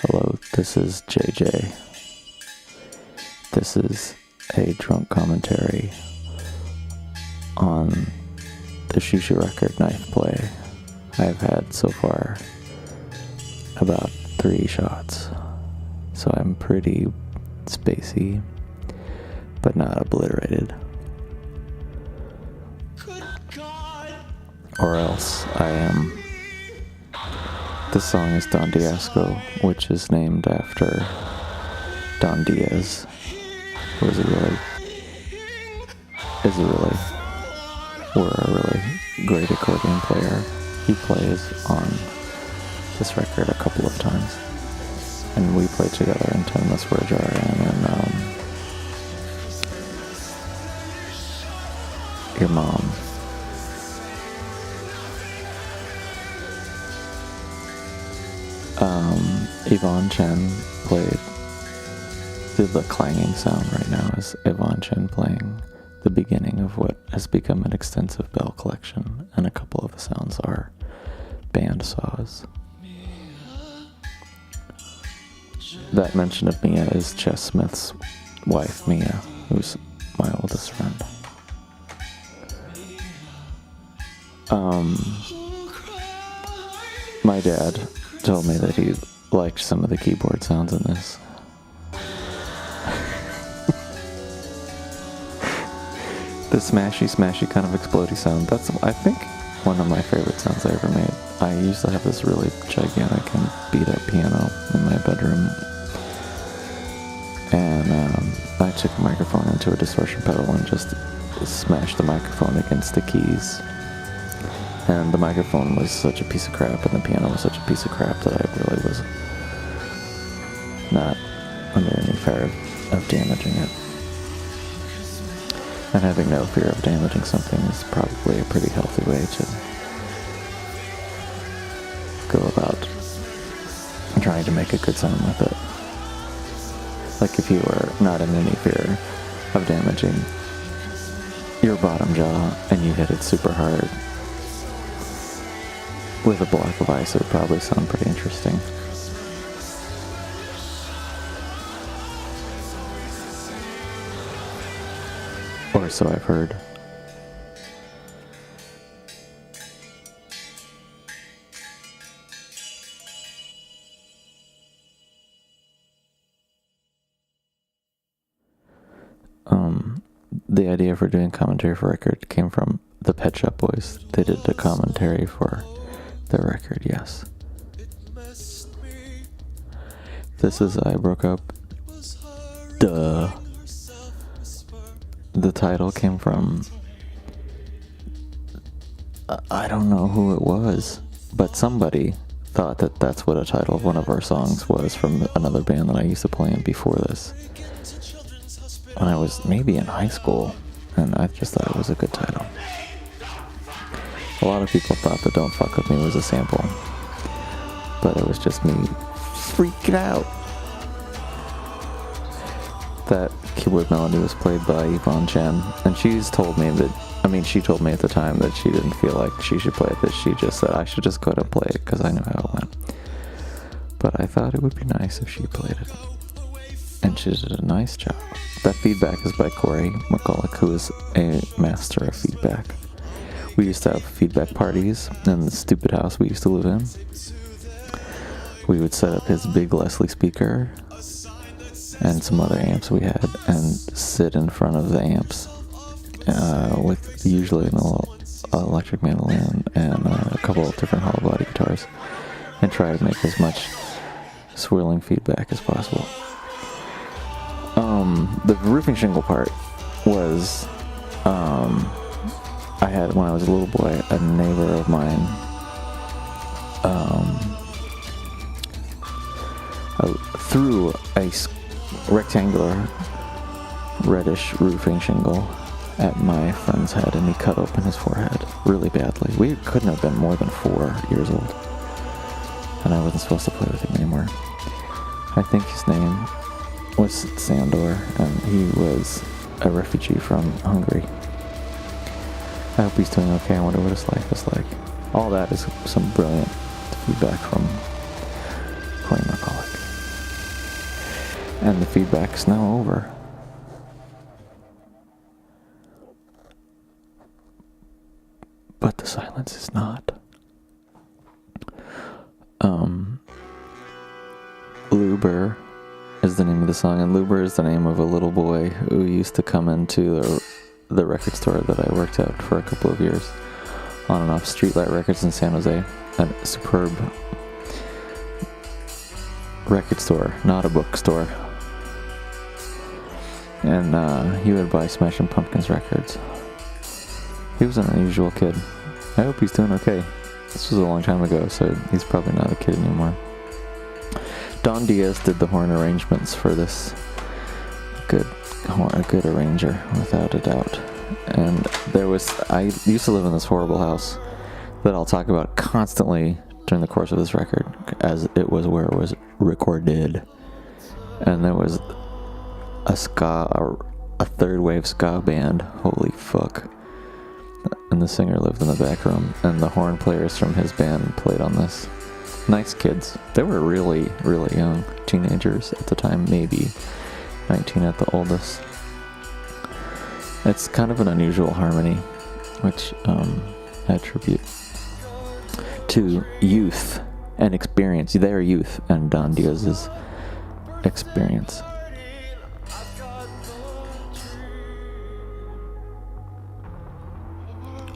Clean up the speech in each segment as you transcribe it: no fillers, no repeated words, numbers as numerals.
Hello, this is JJ. This is a drunk commentary on the Xiu Xiu record Knife Play. I've had so far about 3 shots, so I'm pretty spacey, but not obliterated. Or else I am. This song is Don Diasco, which is named after Don Diaz, who is a really great accordion player. He plays on this record a couple of times, and we played together in 10 Miss Word Jar and in Your Mom. Yvonne Chen did the clanging sound right now is Yvonne Chen playing the beginning of what has become an extensive bell collection, and a couple of the sounds are band saws. That mention of Mia is Chess Smith's wife, Mia, who's my oldest friend. My dad told me that he liked some of the keyboard sounds in this. The smashy kind of explodey sound, that's, I think, one of my favorite sounds I ever made. I used to have this really gigantic and beat up piano in my bedroom, and I took a microphone into a distortion pedal and just smashed the microphone against the keys. And the microphone was such a piece of crap, and the piano was such a piece of crap, that I really was not under any fear of damaging it. And having no fear of damaging something is probably a pretty healthy way to go about trying to make a good sound with it. Like if you were not in any fear of damaging your bottom jaw and you hit it super hard with a block of ice, it would probably sound pretty interesting. Or so I've heard. The idea for doing commentary for record came from the Pet Shop Boys. They did the commentary for their record, yes. This is I Broke Up. Duh. The title came from, I don't know who it was, but somebody thought that that's what a title of one of our songs was from another band that I used to play in before this, when I was maybe in high school, and I just thought it was a good title. A lot of people thought that Don't Fuck With Me was a sample, but it was just me freaking out. That keyboard melody was played by Yvonne Chen, and she told me at the time that she didn't feel like she should play this. She just said I should just go to play it because I knew how it went. But I thought it would be nice if she played it, and she did a nice job. That feedback is by Corey McCulloch, who is a master of feedback. We used to have feedback parties in the stupid house we used to live in. We would set up his big Leslie speaker and some other amps we had, and sit in front of the amps with usually an electric mandolin and a couple of different hollow body guitars, and try to make as much swirling feedback as possible. The roofing shingle part was, I had, when I was a little boy, a neighbor of mine threw a rectangular reddish roofing shingle at my friend's head, and he cut open his forehead really badly. We couldn't have been more than 4 years old, and I wasn't supposed to play with him anymore. I think his name was Sandor, and he was a refugee from Hungary. I hope he's doing okay. I wonder what his life is like. All that is some brilliant feedback from Corey McCulloch. And the feedback's now over. But the silence is not. Luber is the name of the song, and Luber is the name of a little boy who used to come into the record store that I worked at for a couple of years, on and off Streetlight Records in San Jose, a superb record store, not a bookstore. And he would buy Smashing Pumpkins records. He was an unusual kid. I hope he's doing okay. This was a long time ago, so he's probably not a kid anymore. Don Diaz did the horn arrangements for this. A good arranger, without a doubt. And I used to live in this horrible house that I'll talk about constantly during the course of this record, as it was where it was recorded. And there was a third wave ska band. Holy fuck. And the singer lived in the back room, and the horn players from his band played on this. Nice kids. They were really, really young. Teenagers at the time, maybe 19 at the oldest. It's kind of an unusual harmony, which I attribute to youth and experience. Their youth and Don Diaz's experience.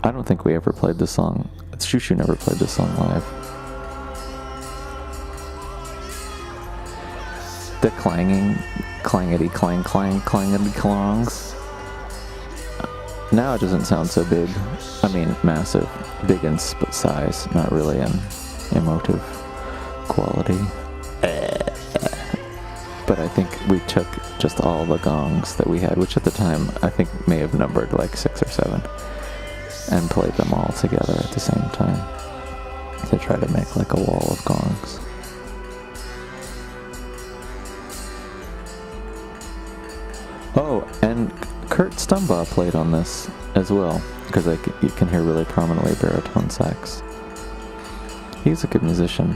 I don't think we ever played this song. Xiu Xiu never played this song live. The clanging, clangety clang clang, clangety clongs. Now it doesn't sound so big. I mean, massive. Big in size, not really in emotive quality. But I think we took just all the gongs that we had, which at the time I think may have numbered like 6 or 7, and played them all together at the same time to try to make like a wall of gongs. Oh, and Kurt Stumbaugh played on this as well, because you can hear really prominently baritone sax. He's a good musician.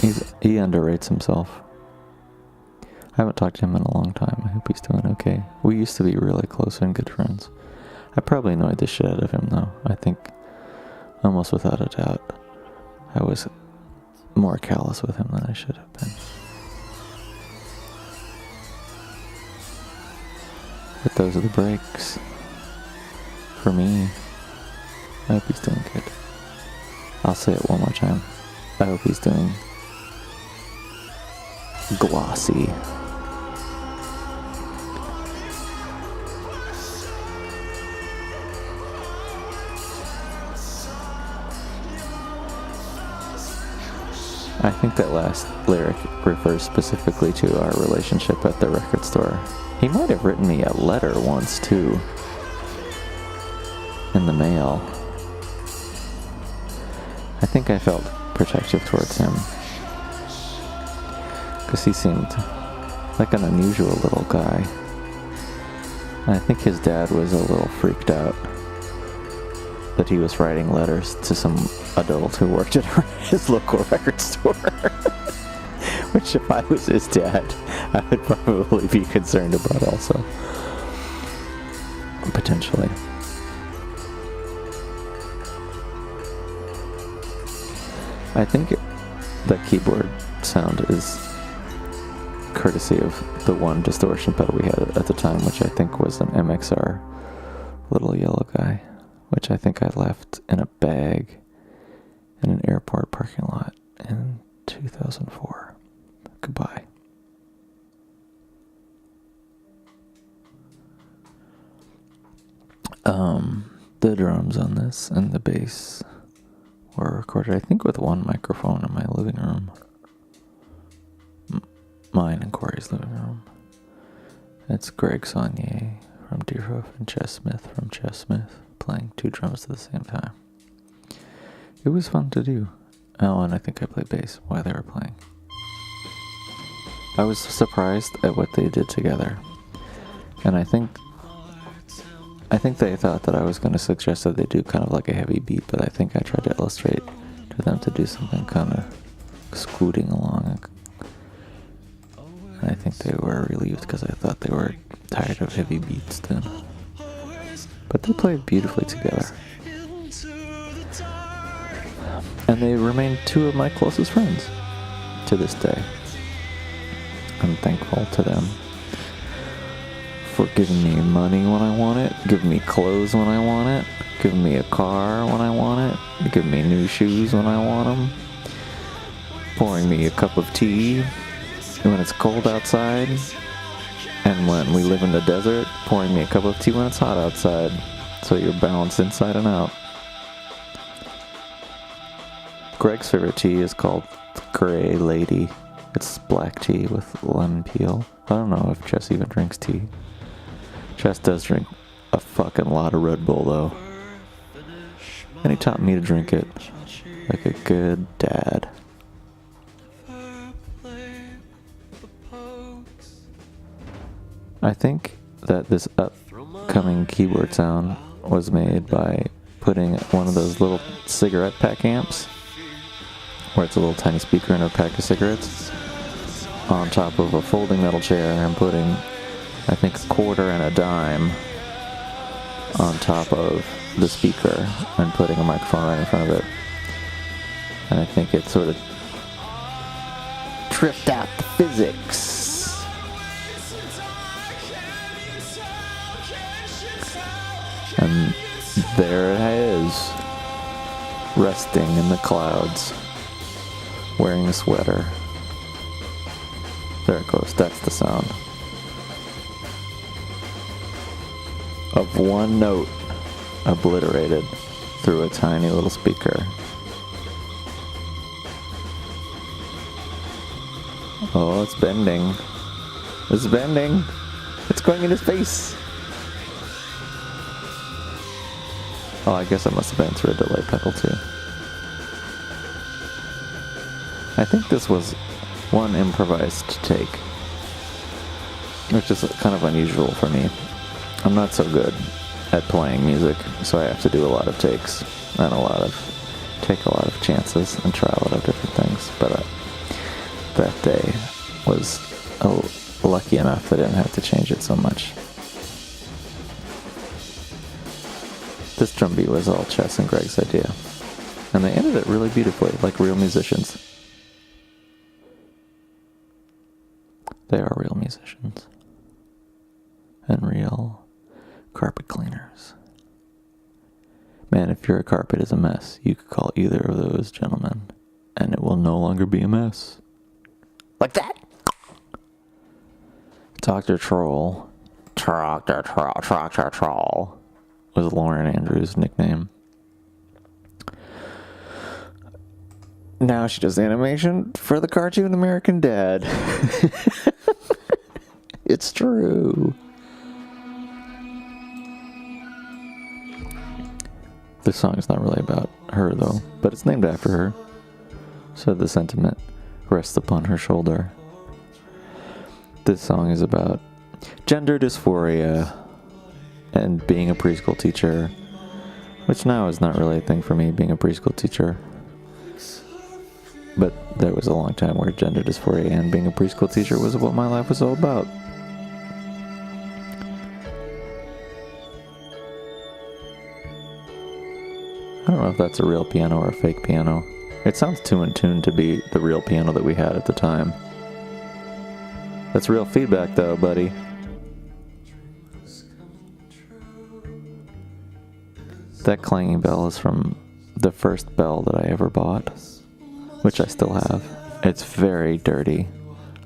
He underrates himself. I haven't talked to him in a long time. I hope he's doing okay. We used to be really close and good friends. I probably annoyed the shit out of him, though. I think, almost without a doubt, I was more callous with him than I should have been. But those are the breaks. For me. I hope he's doing good. I'll say it one more time. I hope he's doing glossy. I think that last lyric refers specifically to our relationship at the record store. He might have written me a letter once, too, in the mail. I think I felt protective towards him, because he seemed like an unusual little guy. And I think his dad was a little freaked out that he was writing letters to some adult who worked at his local record store. Which, if I was his dad, I would probably be concerned about also. Potentially. I think the keyboard sound is courtesy of the one distortion pedal we had at the time, which I think was an MXR little yellow guy, which I think I left in a bag in an airport parking lot in 2004. Goodbye. The drums on this and the bass were recorded, I think, with one microphone in my living room. Mine and Corey's living room. It's Greg Saunier from Deerhoof and Chess Smith from Chess Smith playing 2 drums at the same time. It was fun to do. Oh, and I think I played bass while they were playing. I was surprised at what they did together. And I think they thought that I was going to suggest that they do kind of like a heavy beat, but I think I tried to illustrate to them to do something kind of scooting along. And I think they were relieved because I thought they were tired of heavy beats then. But they played beautifully together. And they remain two of my closest friends to this day. I'm thankful to them for giving me money when I want it, giving me clothes when I want it, giving me a car when I want it, giving me new shoes when I want them, pouring me a cup of tea when it's cold outside, and when we live in the desert, pouring me a cup of tea when it's hot outside, so you're balanced inside and out. Greg's favorite tea is called Grey Lady. It's black tea with lemon peel. I don't know if Jess even drinks tea. Jess does drink a fucking lot of Red Bull though. And he taught me to drink it like a good dad. I think that this upcoming keyboard sound was made by putting one of those little cigarette pack amps, where it's a little tiny speaker and a pack of cigarettes, on top of a folding metal chair, and putting, I think, a quarter and a dime on top of the speaker, and putting a microphone right in front of it. And I think it sort of tripped out the physics. And there it is, resting in the clouds, wearing a sweater. There it goes, that's the sound of one note obliterated through a tiny little speaker. Oh, it's bending. It's bending. It's going in his face. Oh, I guess it must have been through a delay pedal too. I think this was one improvised take, which is kind of unusual for me. I'm not so good at playing music, so I have to do a lot of takes and take a lot of chances and try a lot of different things. But that day was lucky enough that I didn't have to change it so much. This drum beat was all Chess and Greg's idea, and they ended it really beautifully, like real musicians. They are real musicians. And real carpet cleaners. Man, if your carpet is a mess, you could call either of those gentlemen, and it will no longer be a mess. Like that! Dr. Troll was Lauren Andrews' nickname. Now she does animation for the cartoon American Dad. It's true. This song is not really about her though, but it's named after her, so the sentiment rests upon her shoulder. This song is about gender dysphoria and being a preschool teacher, which now is not really a thing for me, being a preschool teacher. But there was a long time where gender dysphoria and being a preschool teacher was what my life was all about. I don't know if that's a real piano or a fake piano. It sounds too in tune to be the real piano that we had at the time. That's real feedback though, buddy. That clanging bell is from the first bell that I ever bought, which I still have. It's very dirty.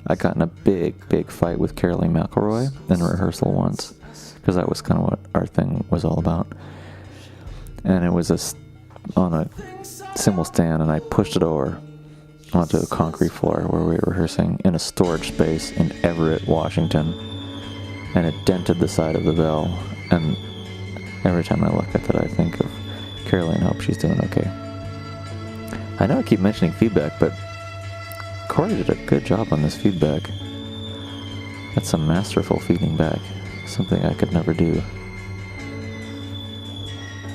I got in a big fight with Caroline McElroy in rehearsal once, because that was kind of what our thing was all about. And it was on a cymbal stand, and I pushed it over onto a concrete floor where we were rehearsing in a storage space in Everett, Washington, and it dented the side of the bell. And every time I look at that, I think of Caroline. I hope she's doing okay. I know I keep mentioning feedback, but Corey did a good job on this feedback. That's some masterful feeding back. Something I could never do.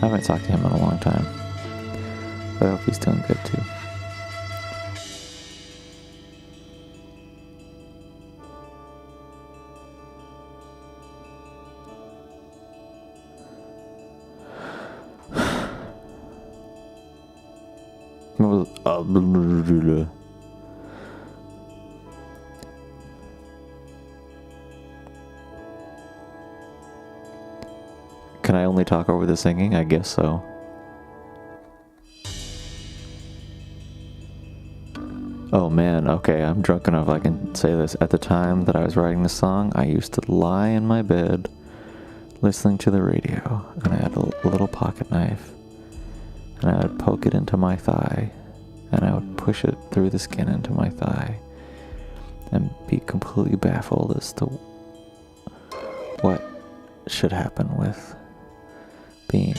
I haven't talked to him in a long time, but I hope he's doing good too. was... Can I only talk over the singing? I guess so. Oh man, okay, I'm drunk enough I can say this. At the time that I was writing this song, I used to lie in my bed listening to the radio, and I had a little pocket knife, and I would poke it into my thigh, and I would push it through the skin into my thigh, and be completely baffled as to what should happen with being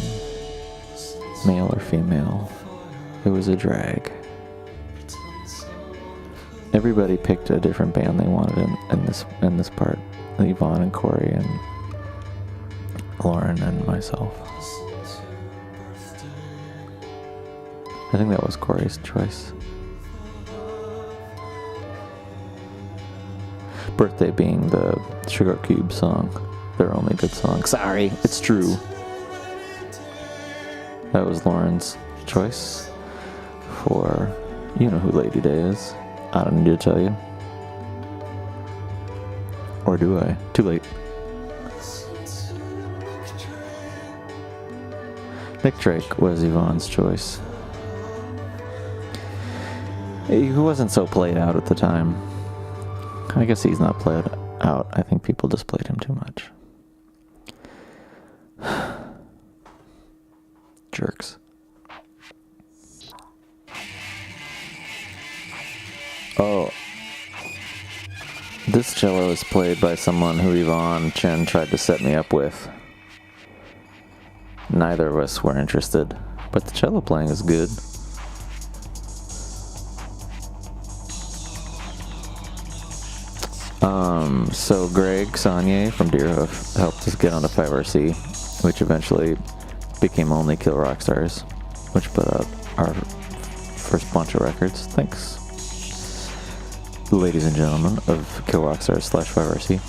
male or female. It was a drag. Everybody picked a different band they wanted in this part. Yvonne and Corey and Lauren and myself. I think that was Corey's choice. Birthday being the Sugar Cube song. Their only good song. Sorry, it's true. That was Lauren's choice for, you know who Lady Day is. I don't need to tell you. Or do I? Too late. Nick Drake was Yvonne's choice. He wasn't so played out at the time. I guess he's not played out. I think people just played him too much. Jerks. Oh. This cello is played by someone who Yvonne Chen tried to set me up with. Neither of us were interested, but the cello playing is good. So Greg Saunier from Deerhoof helped us get onto 5RC, which eventually became only Kill Rock Stars, which put out our first bunch of records. Thanks, ladies and gentlemen of Kill Rock Stars / 5RC.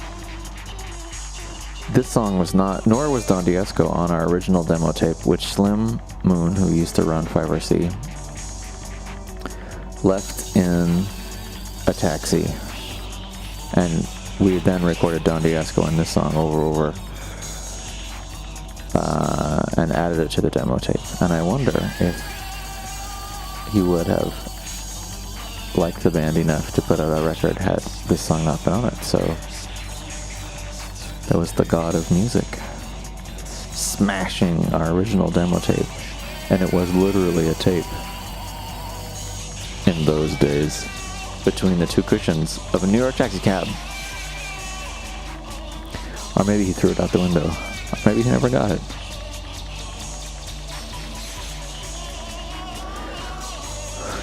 This song was not, nor was Don Diesco on our original demo tape, which Slim Moon, who used to run 5RC, left in a taxi. And we then recorded Don Diesco in this song over, and added it to the demo tape. And I wonder if he would have liked the band enough to put out a record had this song not been on it. So that was the god of music smashing our original demo tape. And it was literally a tape in those days between the two cushions of a New York taxi cab. Or maybe he threw it out the window. Or maybe he never got it.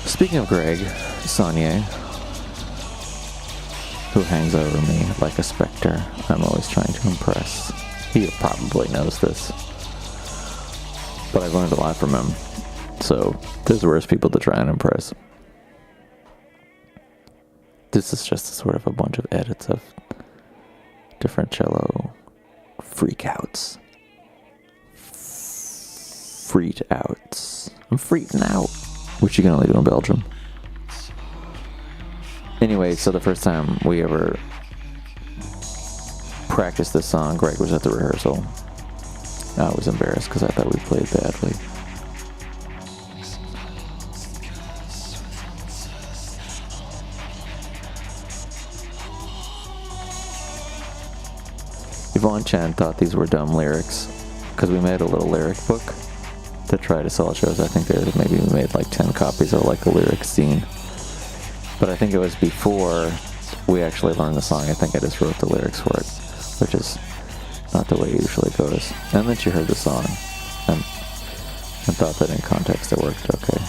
Speaking of Greg Saunier, who hangs over me like a specter I'm always trying to impress. He probably knows this, but I've learned a lot from him, so there's worse people to try and impress. This is just sort of a bunch of edits of different cello freakouts. Freaked outs. I'm freaking out, which you can only do in Belgium. Anyway, so the first time we ever practiced this song, Greg was at the rehearsal. I was embarrassed because I thought we played badly. Yvonne Chen thought these were dumb lyrics because we made a little lyric book to try to sell at shows. I think maybe we made like 10 copies of like a lyric scene. But I think it was before we actually learned the song. I think I just wrote the lyrics for it, which is not the way it usually goes. And then she heard the song and thought that in context it worked okay.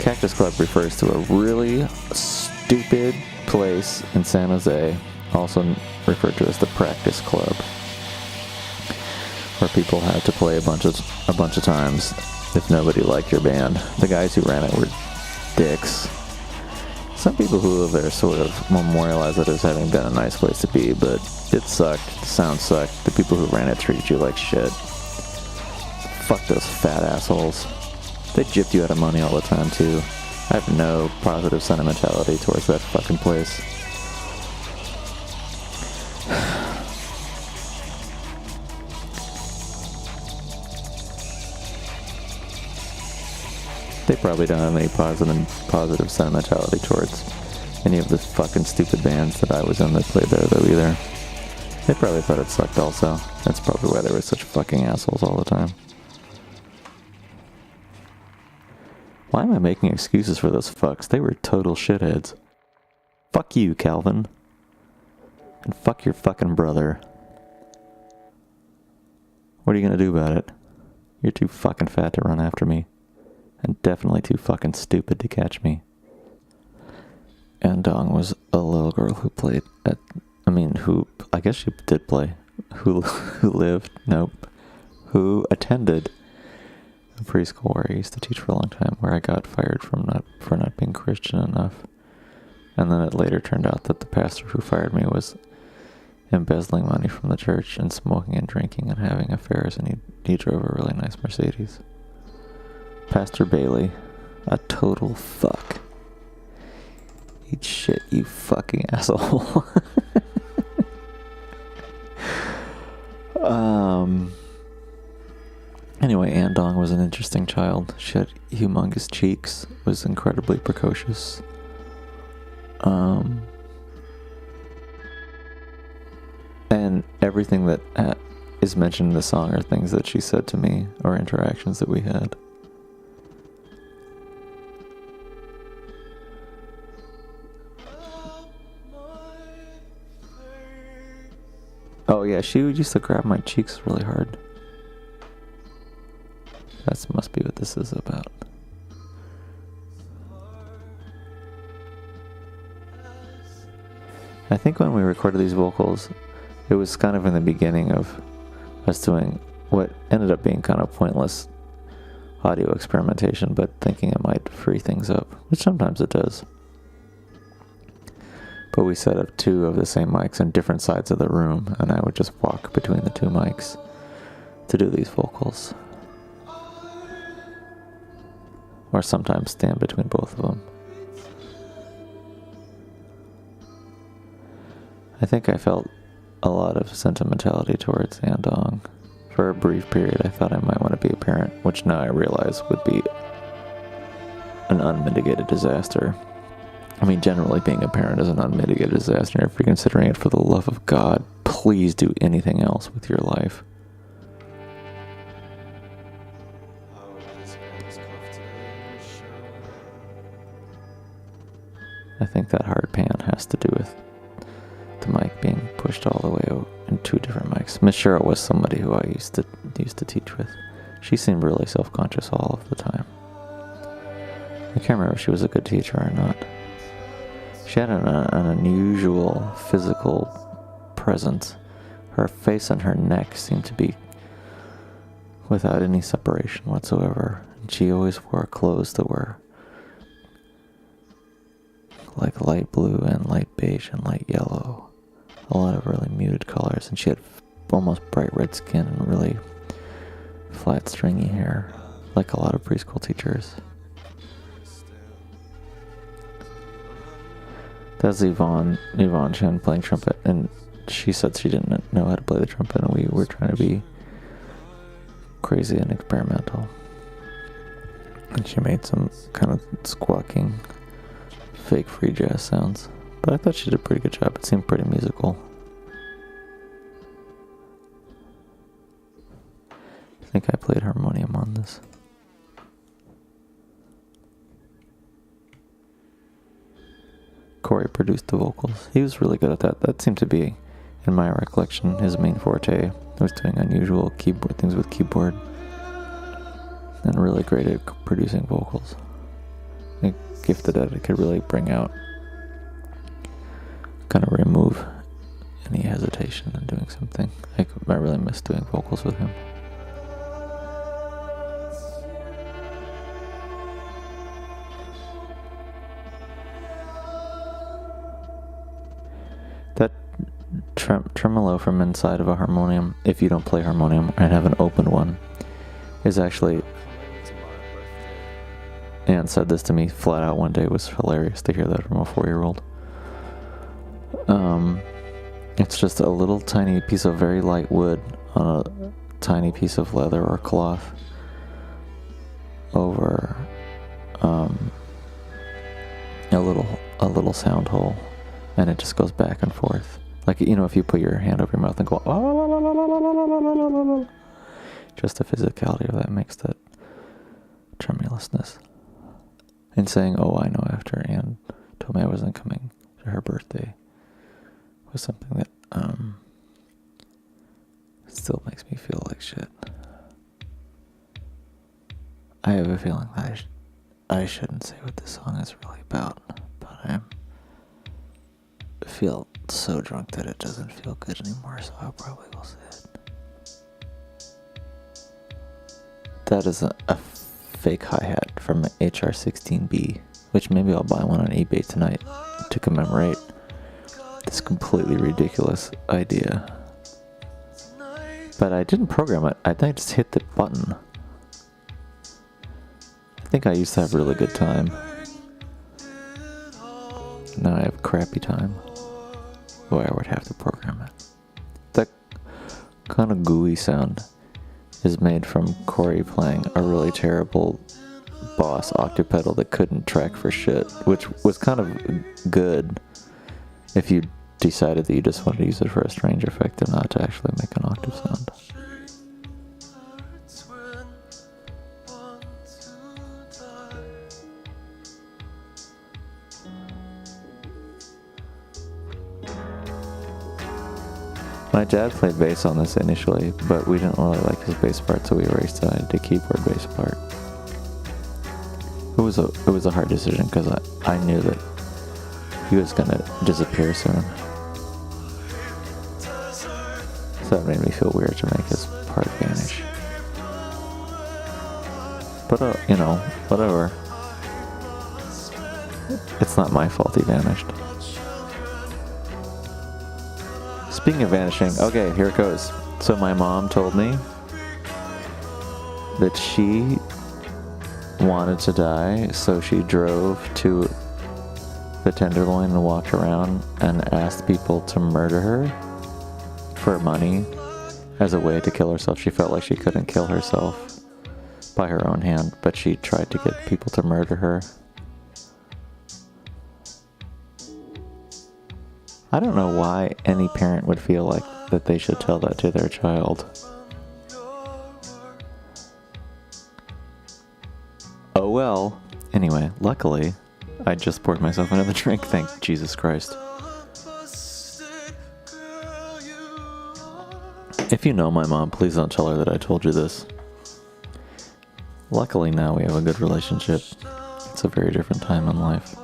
Cactus Club refers to a really stupid place in San Jose, also referred to as the Practice Club, where people had to play a bunch of times if nobody liked your band. The guys who ran it were dicks. Some people who live there sort of memorialize it as having been a nice place to be, but it sucked. The sound sucked. The people who ran it treated you like shit. Fuck those fat assholes. They gypped you out of money all the time, too. I have no positive sentimentality towards that fucking place. They probably don't have any positive sentimentality towards any of the fucking stupid bands that I was in that played there, though, either. They probably thought it sucked also. That's probably why they were such fucking assholes all the time. Why am I making excuses for those fucks? They were total shitheads. Fuck you, Calvin. And fuck your fucking brother. What are you gonna do about it? You're too fucking fat to run after me. And definitely too fucking stupid to catch me. Andong was a little girl who played at... I guess she did play. Who attended a preschool where I used to teach for a long time, where I got fired for not being Christian enough. And then it later turned out that the pastor who fired me was embezzling money from the church and smoking and drinking and having affairs, and he drove a really nice Mercedes. Pastor Bailey, a total fuck. Eat shit, you fucking asshole. Anyway, Andong was an interesting child. She had humongous cheeks, was incredibly precocious. And everything that is mentioned in the song are things that she said to me or interactions that we had. Oh yeah, she used to grab my cheeks really hard. That must be what this is about. I think when we recorded these vocals, it was kind of in the beginning of us doing what ended up being kind of pointless audio experimentation, but thinking it might free things up, which sometimes it does. But we set up two of the same mics on different sides of the room, and I would just walk between the two mics to do these vocals. Or sometimes stand between both of them. I think I felt a lot of sentimentality towards Andong. For a brief period, I thought I might want to be a parent, which now I realize would be an unmitigated disaster. I mean, generally being a parent is an unmitigated disaster. If you're considering it, for the love of God, please do anything else with your life. I think that hard pan has to do with the mic being pushed all the way in two different mics. Miss Cheryl was somebody who I used to teach with. She seemed really self-conscious all of the time. I can't remember if she was a good teacher or not. She had an unusual physical presence. Her face and her neck seemed to be without any separation whatsoever. And she always wore clothes that were like light blue and light beige and light yellow. A lot of really muted colors. And she had almost bright red skin and really flat stringy hair, like a lot of preschool teachers. That's Yvonne Chen playing trumpet, and she said she didn't know how to play the trumpet, and we were trying to be crazy and experimental. And she made some kind of squawking, fake free jazz sounds. But I thought she did a pretty good job. It seemed pretty musical. I think I played harmonium on this. Corey produced the vocals. He was really good at that. That seemed to be, in my recollection, his main forte. He was doing unusual keyboard things with keyboard. And really great at producing vocals. A gifted at it, could really bring out, kind of remove any hesitation in doing something. I really miss doing vocals with him. That tremolo from inside of a harmonium, if you don't play harmonium and have an open one, is actually, Anne said this to me flat out one day. It was hilarious to hear that from a 4-year-old. It's just a little tiny piece of very light wood on a tiny piece of leather or cloth over a little sound hole, and it just goes back and forth. Like, you know, if you put your hand over your mouth and go, just the physicality of that makes that tremulousness. And saying, "Oh, I know," after Anne told me I wasn't coming to her birthday was something that still makes me feel like shit. I have a feeling that I shouldn't say what this song is really about, but I feel so drunk that it doesn't feel good anymore, so I probably will say it. That is a fake hi-hat from HR16B, which maybe I'll buy one on eBay tonight to commemorate this completely ridiculous idea. But I didn't program it. I think I just hit the button. I think I used to have really good time. Now I have crappy time. Oh, I would have to program it. That kind of gooey sound is made from Corey playing a really terrible Boss octopedal that couldn't track for shit, which was kind of good if you decided that you just wanted to use it for a strange effect and not to actually make an octave sound. My dad played bass on this initially, but we didn't really like his bass part, so we erased it. I did keyboard bass part. It was a hard decision because I knew that he was gonna disappear soon. So that made me feel weird to make his part vanish. But you know, whatever. It's not my fault he vanished. Speaking of vanishing, okay, here it goes. So my mom told me that she wanted to die, so she drove to the Tenderloin and walked around and asked people to murder her for money as a way to kill herself. She felt like she couldn't kill herself by her own hand, but she tried to get people to murder her. I don't know why any parent would feel like that they should tell that to their child. Oh well. Anyway, luckily, I just poured myself another drink, thank Jesus Christ. If you know my mom, please don't tell her that I told you this. Luckily now we have a good relationship. It's a very different time in life.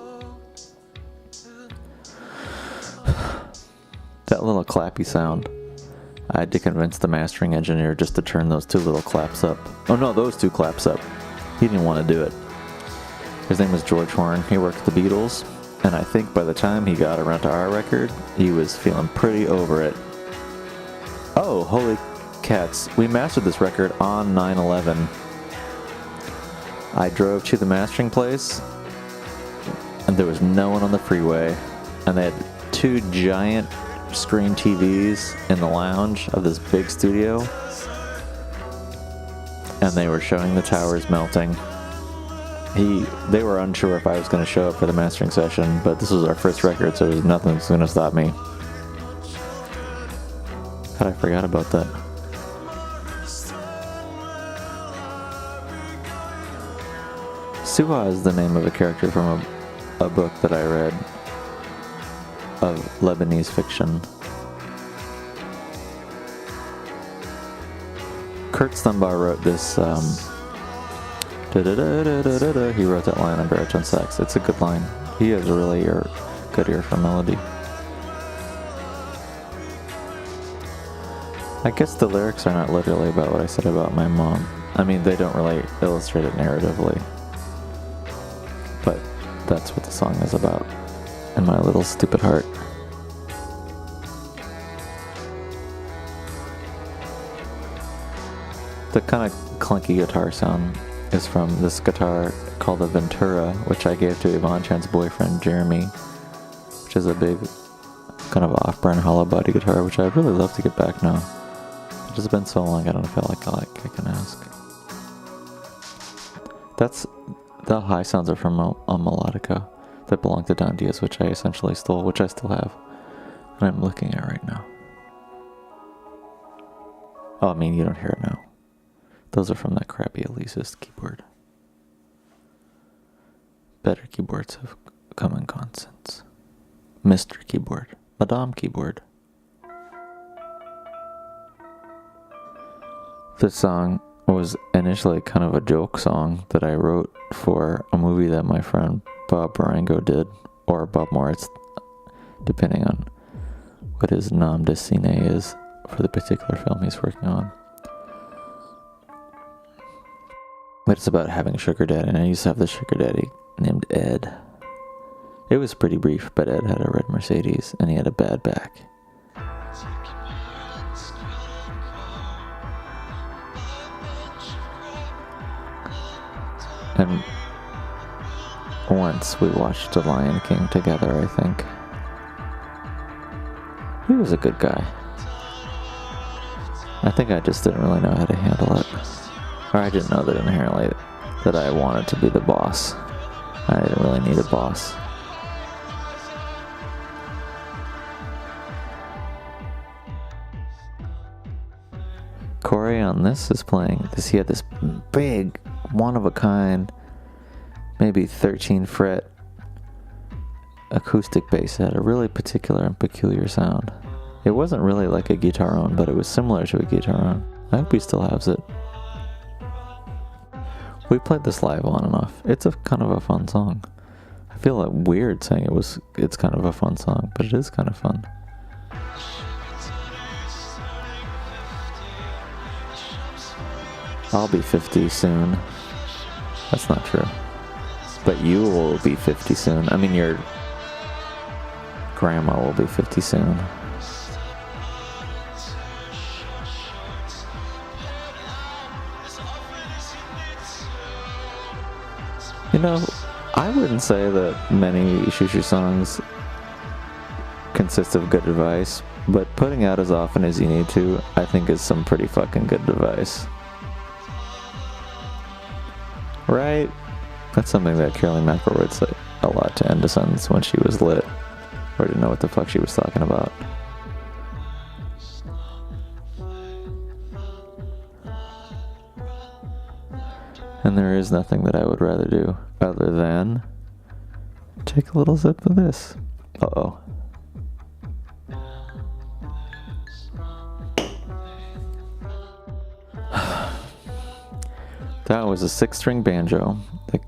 That little clappy sound, I had to convince the mastering engineer just to turn those two little claps up. Oh no, those two claps up. He didn't want to do it. His name was George Horn. He worked with the Beatles, and I think by the time he got around to our record, he was feeling pretty over it. Oh, holy cats. We mastered this record on 9/11. I drove to the mastering place, and there was no one on the freeway, and they had two giant screen TVs in the lounge of this big studio, and they were showing the towers melting. They were unsure if I was going to show up for the mastering session, but this was our first record, so there was nothing that's going to stop me. God, I forgot about that. Suha is the name of a character from a book that I read of Lebanese fiction. Kurt Stumbar wrote this, he wrote that line on baritone sax. It's a good line. He has a really good ear for melody. I guess the lyrics are not literally about what I said about my mom. I mean, they don't really illustrate it narratively. But that's what the song is about. In my little stupid heart. The kind of clunky guitar sound is from this guitar called the Ventura, which I gave to Yvonne Chan's boyfriend, Jeremy, which is a big kind of off-brand hollow body guitar, which I'd really love to get back now. It's just been so long, I don't feel like I can ask. The high sounds are from a melodica that belonged to Don Diaz, which I essentially stole, which I still have, and I'm looking at right now. Oh, I mean, you don't hear it now. Those are from that crappy Alesis keyboard. Better keyboards have come and gone since. Mr. Keyboard. Madame Keyboard. This song was initially kind of a joke song that I wrote for a movie that my friend Bob Marengo did, or Bob Moritz, depending on what his nom de cine is for the particular film he's working on. But it's about having a sugar daddy, and I used to have this sugar daddy named Ed. It was pretty brief, but Ed had a red Mercedes, and he had a bad back. And once we watched The Lion King together, I think. He was a good guy. I think I just didn't really know how to handle it. Or I didn't know that inherently that I wanted to be the boss. I didn't really need a boss. Corey on this is playing this. He had this big, one-of-a-kind, maybe 13 fret acoustic bass. It had a really particular and peculiar sound. It wasn't really like a guitar-on, but it was similar to a guitar-on. I hope he still has it. We played this live on and off. It's a kind of a fun song. I feel like weird saying it's kind of a fun song, but it is kind of fun. I'll be 50 soon. That's not true. But you will be 50 soon. I mean, your grandma will be 50 soon. You know, I wouldn't say that many Xiu Xiu songs consist of good advice, but putting out as often as you need to, I think is some pretty fucking good advice. Right? That's something that Caroline McElroy would say a lot to end a sentence when she was lit, or didn't know what the fuck she was talking about. And there is nothing that I would rather do other than take a little sip of this. Uh-oh. That was a 6-string banjo that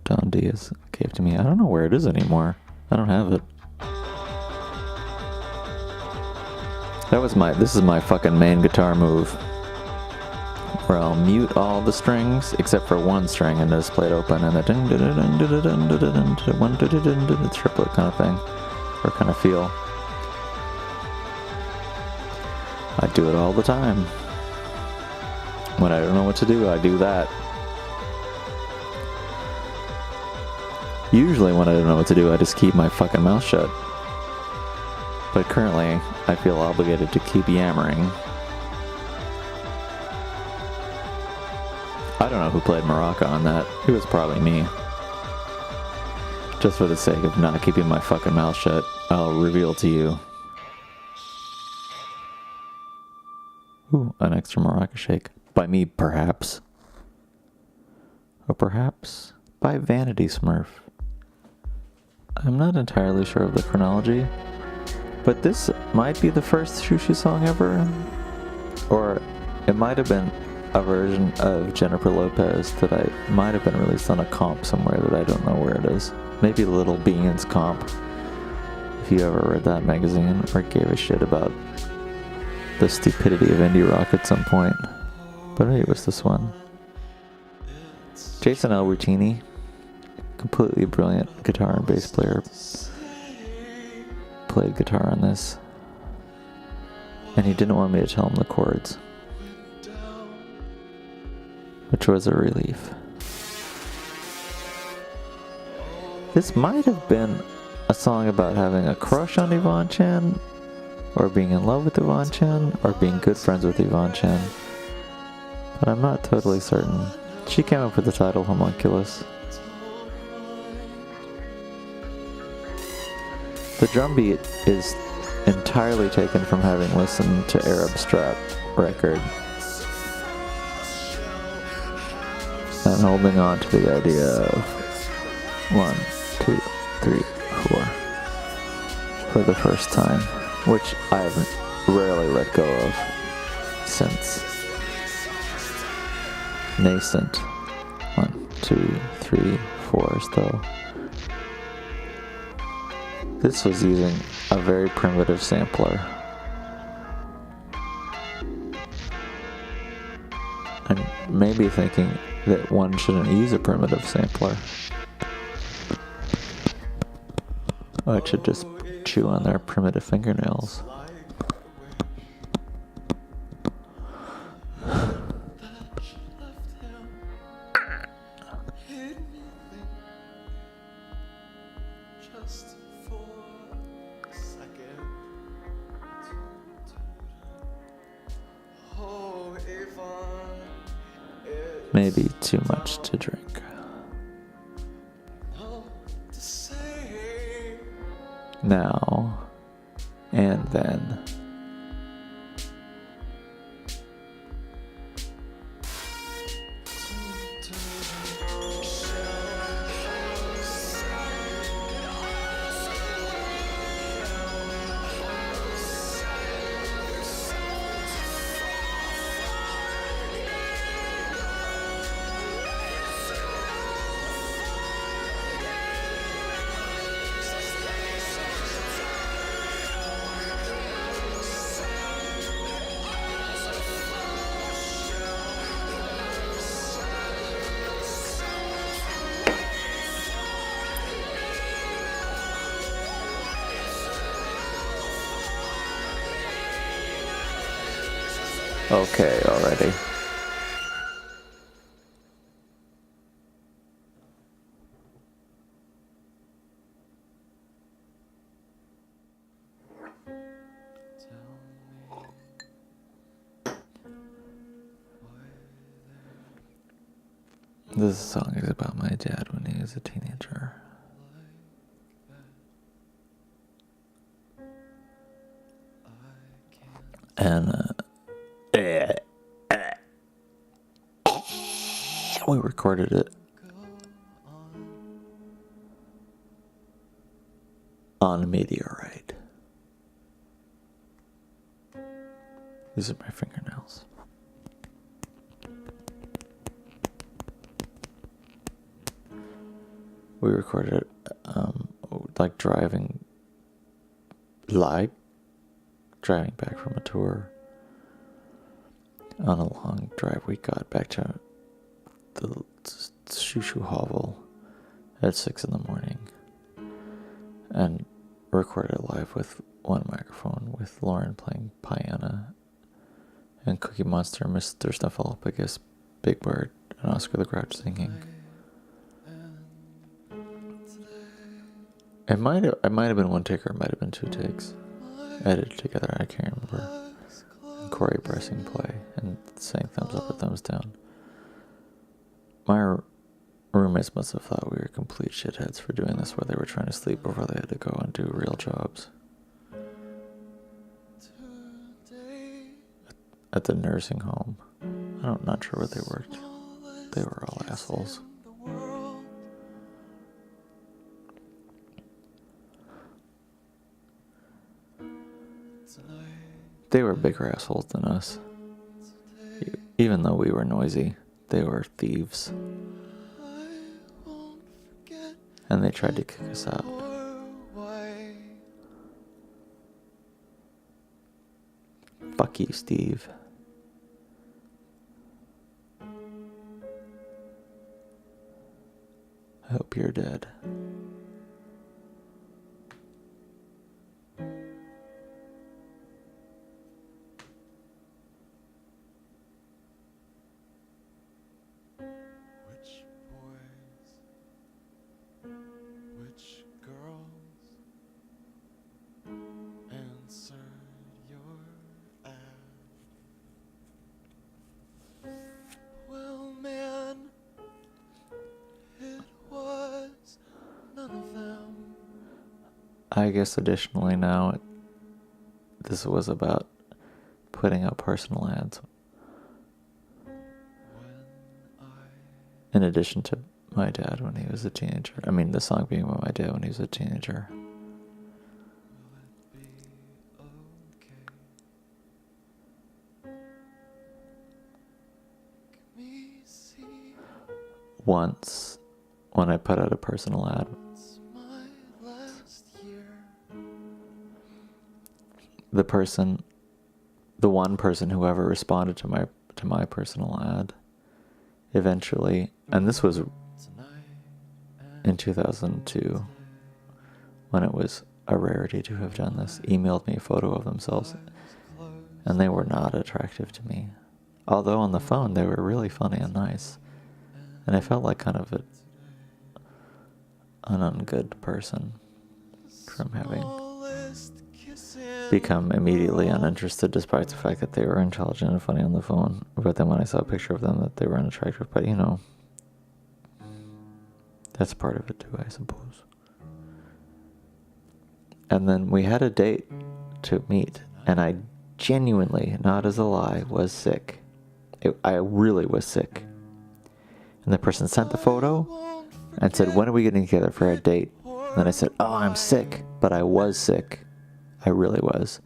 Don Diaz gave to me. I don't know where it is anymore. I don't have it. This is my fucking main guitar move, where I'll mute all the strings except for one string and just play it open, and the triplet kind of thing, or kind of feel. I do it all the time. When I don't know what to do, I do that. Usually when I don't know what to do, I just keep my fucking mouth shut. But currently, I feel obligated to keep yammering. I don't know who played maraca on that. It was probably me. Just for the sake of not keeping my fucking mouth shut, I'll reveal to you. Ooh, an extra maraca shake. By me, perhaps. Or perhaps by Vanity Smurf. I'm not entirely sure of the chronology, but this might be the first Xiu Xiu song ever. Or it might have been a version of Jennifer Lopez that I might have been released on a comp somewhere that I don't know where it is. Maybe Little Beans comp, if you ever read that magazine or gave a shit about the stupidity of indie rock at some point. But maybe it was this one. Jason Albertini, completely brilliant guitar and bass player, played guitar on this, and he didn't want me to tell him the chords. which was a relief. This might have been a song about having a crush on Yvonne Chen, or being in love with Yvonne Chen, or being good friends with Yvonne Chen, but I'm not totally certain. She came up with the title Homunculus. The drum beat is entirely taken from having listened to Arab Strap record and holding on to the idea of 1, 2, 3, 4 for the first time, which I've rarely let go of since nascent 1, 2, 3, 4 still. This was using a very primitive sampler. And maybe thinking that one shouldn't use a primitive sampler. It should just chew on their primitive fingernails. Maybe too much to drink. Now and then. Okay, already. This song is about my dad when he was a teenager. And we recorded it on a meteorite. These are my fingernails. We recorded it like driving back from a tour. On a long drive, we got back to the Xiu Xiu hovel at 6 in the morning and recorded it live with one microphone, with Lauren playing piano and Cookie Monster, Mr. Snuffleupagus, Big Bird, and Oscar the Grouch singing. It might have been one take, or it might have been 2 takes edited together. I can't remember. And Corey pressing play and saying thumbs up or thumbs down. My roommates must have thought we were complete shitheads for doing this while they were trying to sleep before they had to go and do real jobs. At the nursing home. I'm not sure where they worked. They were all assholes. They were bigger assholes than us. Even though we were noisy, they were thieves. And they tried to kick us out. Fuck you, Steve. I hope you're dead. I guess additionally now, this was about putting out personal ads. In addition to my dad when he was a teenager. I mean, the song being about my dad when he was a teenager. Once, when I put out a personal ad, the one person who ever responded to my personal ad, eventually, and this was in 2002, when it was a rarity to have done this, emailed me a photo of themselves, and they were not attractive to me. Although on the phone they were really funny and nice, and I felt like kind of an ungood person from having become immediately uninterested despite the fact that they were intelligent and funny on the phone. But then when I saw a picture of them, that they were unattractive. But you know, that's part of it too, I suppose. And then we had a date to meet, and I genuinely, not as a lie, was sick. I really was sick. And the person sent the photo and said, when are we getting together for a date? And then I said, oh, I'm sick. But I was sick. I really was.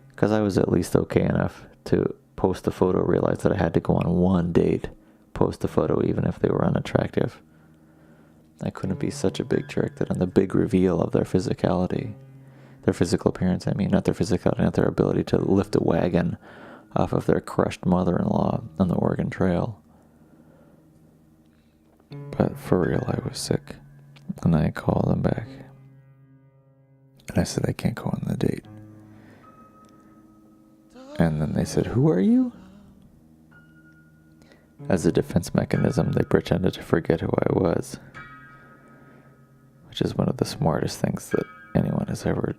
Because I was at least okay enough to post the photo, realize that I had to go on one date, post the photo even if they were unattractive. I couldn't be such a big jerk that on the big reveal of their physicality, their physical appearance, I mean, not their physicality, not their ability to lift a wagon off of their crushed mother-in-law on the Oregon Trail. But for real, I was sick. And I called them back. And I said, I can't go on the date. And then they said, who are you? As a defense mechanism, they pretended to forget who I was. Which is one of the smartest things that anyone has ever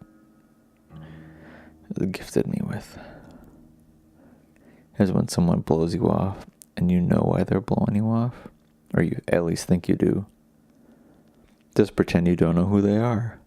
gifted me with. Is when someone blows you off and you know why they're blowing you off. Or you at least think you do. Just pretend you don't know who they are.